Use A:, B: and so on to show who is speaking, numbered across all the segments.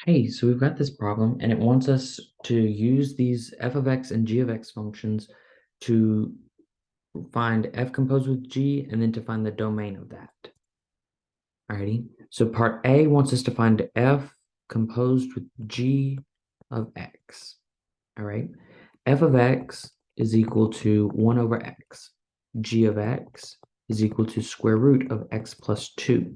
A: Hey, so we've got this problem and it wants us to use these f of x and g of x functions to find f composed with g and then to find the domain of that. Alrighty, so part A wants us to find f composed with g of x. All right, f of x is equal to 1 over x. G of x is equal to square root of x plus 2.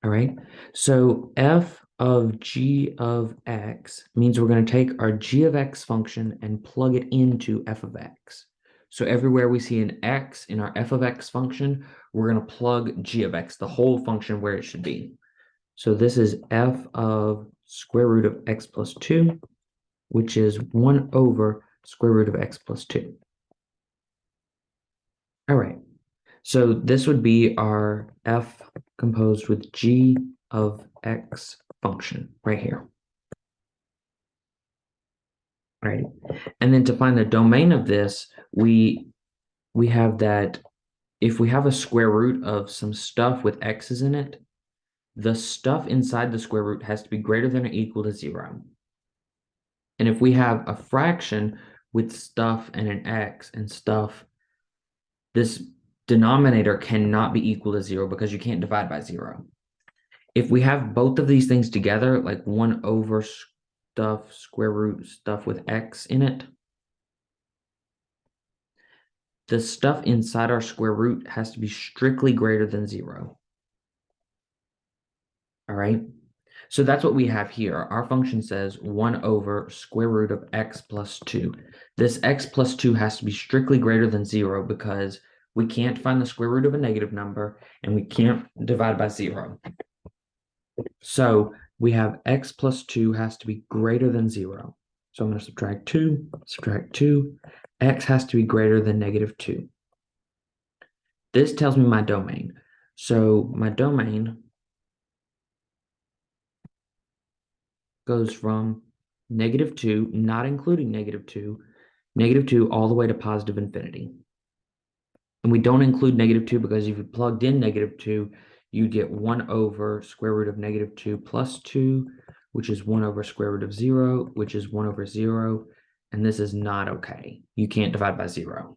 A: All right. So f of g of x means we're going to take our g of x function and plug it into f of x. So everywhere we see an x in our f of x function, we're going to plug g of x, the whole function where it should be. So this is f of square root of x plus 2, which is 1 over square root of x plus 2. All right. So this would be our f composed with g of x function right here. Right. And then to find the domain of this, we have that if we have a square root of some stuff with x's in it, the stuff inside the square root has to be greater than or equal to 0. And if we have a fraction with stuff and an x and stuff, this denominator cannot be equal to 0 because you can't divide by 0. If we have both of these things together, like 1 over stuff, square root stuff with x in it, the stuff inside our square root has to be strictly greater than 0. All right. So that's what we have here. Our function says 1 over square root of x plus 2. This x plus 2 has to be strictly greater than 0 because we can't find the square root of a negative number and we can't divide by 0. So we have x plus 2 has to be greater than 0. So I'm going to subtract 2. X has to be greater than negative 2. This tells me my domain. So my domain goes from negative 2, not including negative 2 all the way to positive infinity. And we don't include negative 2 because if you plugged in negative 2, you get 1 over square root of negative 2 plus 2, which is 1 over square root of 0, which is 1 over 0. And this is not okay. You can't divide by 0.